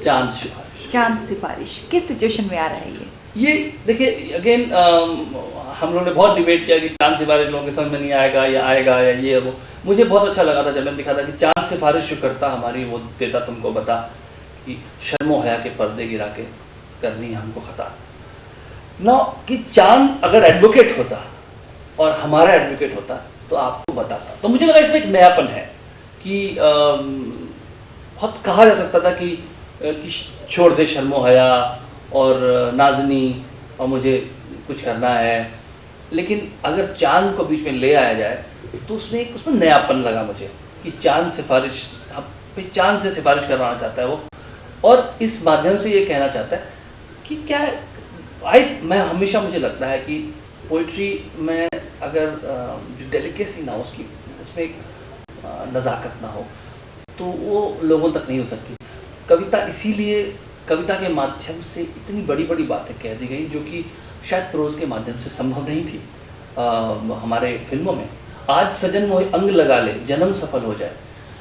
चांद सिफारिश। चांद सिफारिश किस सिचुएशन में आ रहा है ये देखिए अगेन हम लोगों ने बहुत डिबेट किया कि चांद सिफारिश लोगों के समझ में नहीं आएगा या आएगा या ये वो। मुझे बहुत अच्छा लगा था जब मैंने दिखा था कि चांद सिफारिश जो करता हमारी वो देता तुमको बता कि शर्मो हया के पर्दे गिरा के करनी हमको खता ना, कि चांद अगर एडवोकेट होता और हमारा एडवोकेट होता तो आपको बताता। तो मुझे लगा इसमें एक नयापन है कि बहुत कहा जा सकता था कि छोड़ दे शर्मो हया और नाजनी और मुझे कुछ करना है, लेकिन अगर चांद को बीच में ले आया जाए तो उसमें नयापन लगा मुझे कि चांद से सिफारिश करवाना चाहता है वो, और इस माध्यम से ये कहना चाहता है कि क्या मैं हमेशा मुझे लगता है कि पोइट्री में अगर जो डेलिकेसी ना हो उसमें एक नज़ाकत ना हो तो वो लोगों तक नहीं उतरती। कविता इसीलिए कविता के माध्यम से इतनी बड़ी बड़ी बातें कह दी गई जो कि शायद प्रोज के माध्यम से संभव नहीं थी हमारे फिल्मों में। आज सजन मोहे अंग लगा ले जन्म सफल हो जाए,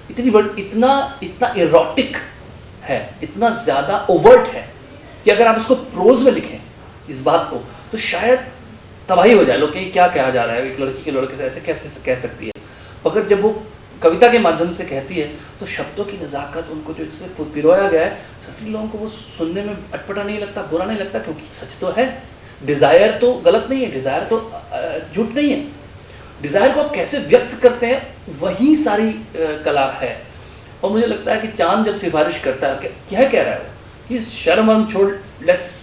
इतना इरोटिक है, इतना ज़्यादा ओवर्ट है कि अगर आप इसको प्रोज में लिखें इस बात को तो शायद तबाही हो जाए। लोग कहीं क्या कहा जा रहा है, एक लड़की के लड़के से ऐसे कैसे कह सकती है। मगर जब वो कविता के माध्यम से कहती है तो शब्दों की नज़ाकत, उनको जो इससे पिरोया गया है, सभी लोगों को वो सुनने में अटपटा नहीं लगता, बुरा नहीं लगता, क्योंकि सच तो है। डिज़ायर तो गलत नहीं है, डिज़ायर तो झूठ नहीं है। डिज़ायर को आप कैसे व्यक्त करते हैं वही सारी कला है। और मुझे लगता है कि चांद जब सिफारिश करता है क्या कह रहा है वो कि शर्म हम छोड़, लेट्स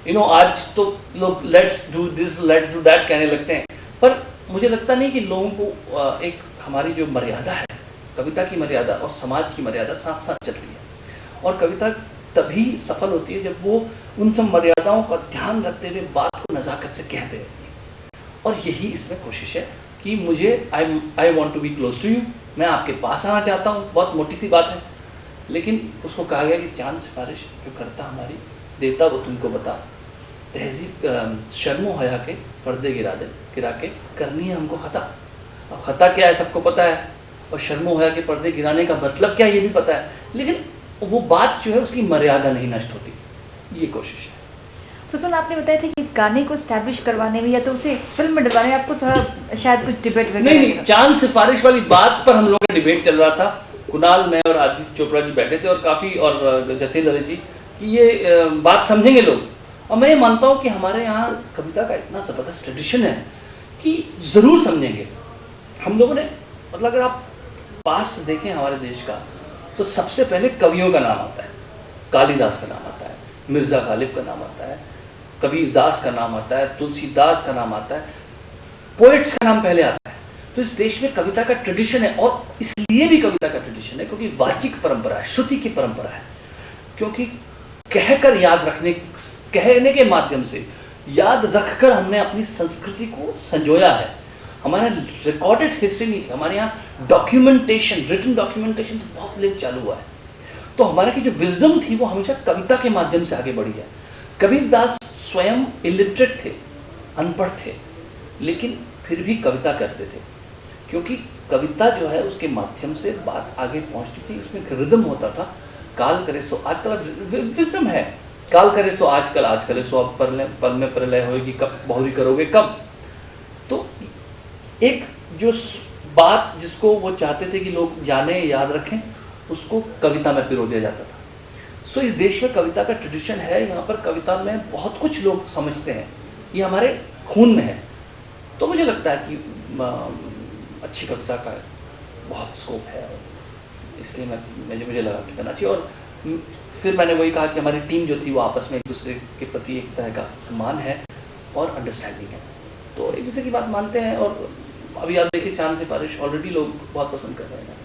आज तो लोग let's do this let's do that कहने लगते हैं, पर मुझे लगता नहीं कि लोगों को एक हमारी जो मर्यादा है, कविता की मर्यादा और समाज की मर्यादा साथ साथ चलती है। और कविता तभी सफल होती है जब वो उन सब मर्यादाओं का ध्यान रखते हुए बात को नज़ाकत से कहते हैं। और यही इसमें कोशिश है कि मुझे I want to be close to you, मैं आपके पास आना चाहता हूँ। बहुत मोटी सी बात है, लेकिन उसको कहा गया कि चांद सिफारिश जो करता हमारी देता वो तुमको बता, तहजीब शर्मो हया के पर्दे गिरा के करनी है हमको खता। अब खता क्या है सबको पता है, और शर्मो हया के पर्दे गिराने का मतलब क्या ये भी पता है, लेकिन वो बात जो है उसकी मर्यादा नहीं नष्ट होती, ये कोशिश है। प्रसून, आपने बताया था कि इस गाने को स्टैब्लिश करवाने में या तो उसे फिल्म में डलवाने में आपको थोड़ा शायद कुछ डिबेट नहीं, चांद सिफारिश वाली बात पर हम लोगों का डिबेट चल रहा था। कुणाल, मैं और आदित्य चोपड़ा जी बैठे थे और काफ़ी, और जतेंद्र जी, कि ये बात समझेंगे लोग। और मैं ये मानता हूँ कि हमारे यहाँ कविता का इतना ज़बरदस्त ट्रेडिशन है कि ज़रूर समझेंगे हम लोगों ने। मतलब अगर आप पास्ट देखें हमारे देश का तो सबसे पहले कवियों का नाम आता है। कालिदास का नाम आता है, मिर्ज़ा गालिब का नाम आता है, कबीर दास का नाम आता है, तुलसीदास का नाम आता है, पोएट्स का नाम पहले आता है। तो इस देश में कविता का ट्रेडिशन है, और इसलिए भी कविता का ट्रेडिशन है क्योंकि वाचिक परंपरा है, श्रुति की परंपरा है। क्योंकि कहकर याद रखने, कहने के माध्यम से याद रखकर हमने अपनी संस्कृति को संजोया है। हमारा रिकॉर्डेड हिस्ट्री नहीं थी, हमारे यहाँ डॉक्यूमेंटेशन, रिटन डॉक्यूमेंटेशन तो बहुत लेट चालू हुआ है। तो हमारे की जो विजडम थी वो हमेशा कविता के माध्यम से आगे बढ़ी है। कबीर दास स्वयं इलिटरेट थे, अनपढ़ थे, लेकिन फिर भी कविता करते थे, क्योंकि कविता जो है उसके माध्यम से बात आगे पहुंचती थी, उसमें एक रिदम होता था। काल करे सो आजकल, विजडम है, काल करे सो आजकल, आज करे सो अब पल में प्रलय होएगी, कब बहुरी करोगे कब। तो एक जो बात जिसको वो चाहते थे कि लोग जाने, याद रखें, उसको कविता में पिरो दिया जाता था। सो इस देश में कविता का ट्रेडिशन है, यहाँ पर कविता में बहुत कुछ लोग समझते हैं, ये हमारे खून में है। तो मुझे लगता है कि अच्छी कविता का बहुत स्कोप है, इसलिए मुझे लगा कि करना चाहिए। और फिर मैंने वही कहा कि हमारी टीम जो थी वो आपस में एक दूसरे के प्रति एक तरह का सम्मान है और अंडरस्टैंडिंग है, तो एक दूसरे की बात मानते हैं। और अभी आप देखिए चांद सिफारिश ऑलरेडी लोग बहुत पसंद कर रहे हैं।